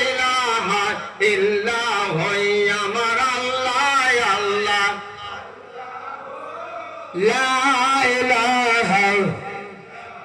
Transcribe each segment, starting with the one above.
ইলাহা ইল্লাল্লাহ আমার আল্লাহ আল্লাহ লা ইলাহা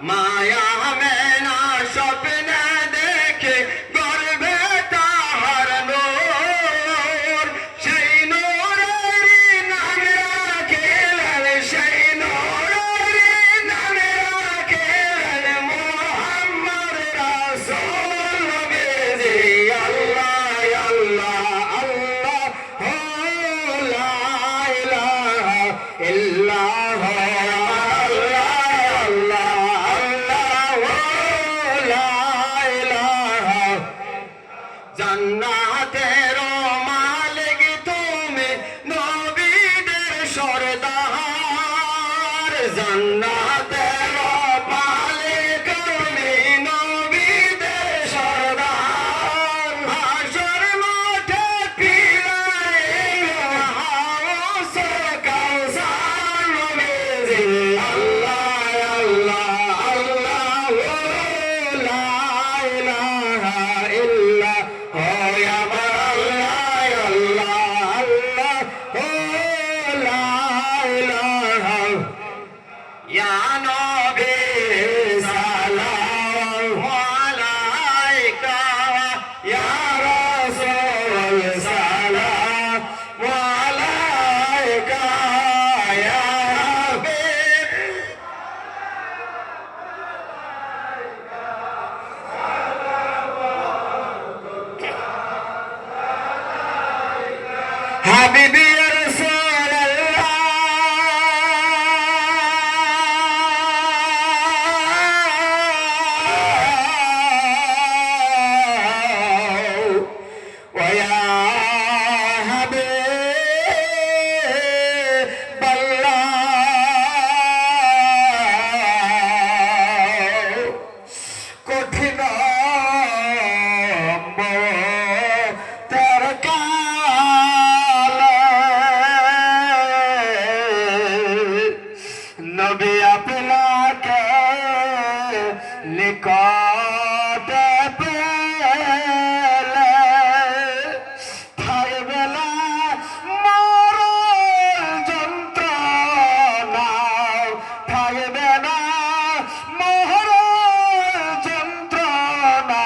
মায়া মেনা স্বপ্নে দেখে গর্বে তাহার নূর সেই নূরেরই নাম রাখেন সেই নূরেরই নাম রাখেন মুহাম্মদ রাসূল নবীজি আল্লাহ আল্লাহ আল্লাহ লা ইলাহা ইল্লাল্লাহ জান্নাতের মালিক তুমি নবীদের সরদার জান্নাতের মালিক তুমি নবীদের সরদার হাসর মাঠে পিলাইলো হাওস কাউসার নবীজি আল্লাহ আল্লাহ আল্লাহ লা ইলাহা ইল্লা Ya Nabi salam alaika ya Rasul salam alaika ya Habib Habibi ya Rasul Allah নবী আপনাকে নিকটে পেলে থাকবে না মরণ যন্ত্রণা থাকবে না মরণ যন্ত্রণা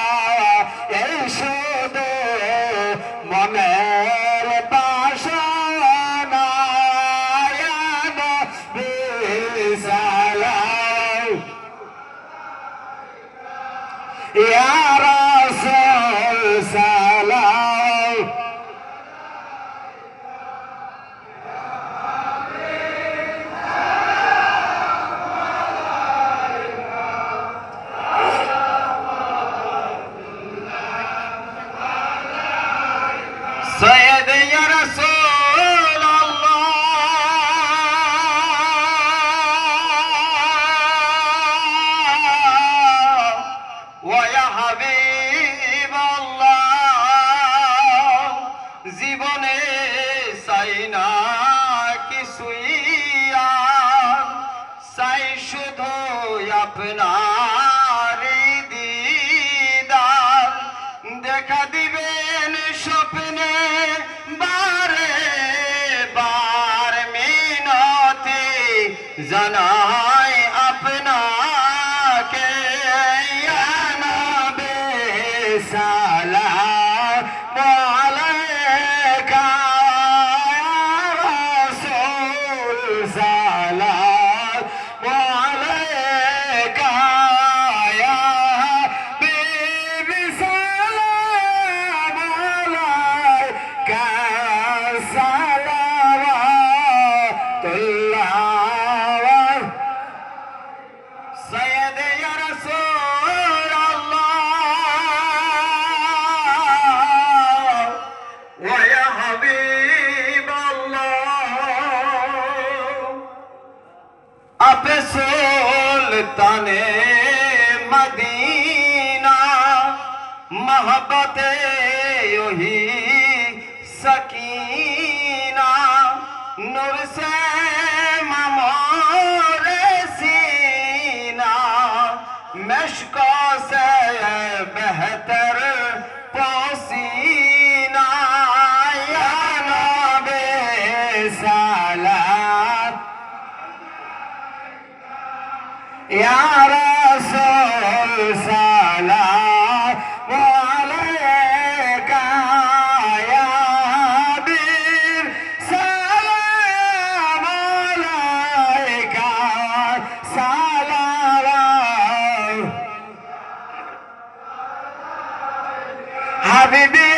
এই শুধু মনের বাসনা Ya Rasul salam Sayyid ya Rasul Allah wa ya Habib Allah জীবনে চাই না কিছুই আর চাই শুধু আপনার দিদার দেখা দিবেন স্বপ্নে বারে বার মিনতি জানাই আপনাকে ইয়া নবী সালাম আলাইকা ইয়া রাসূল সালাম আলাইকা ইয়া হাবিবি সালাম আলাইকা সালাওয়াতুল্লাহ سيد يا رسول الله ويا حبيب الله आप सुल्ताने मदीना मोहब्बते यही सकीना नूर से मामोर सीना मशकों से बेहतर হাবিবি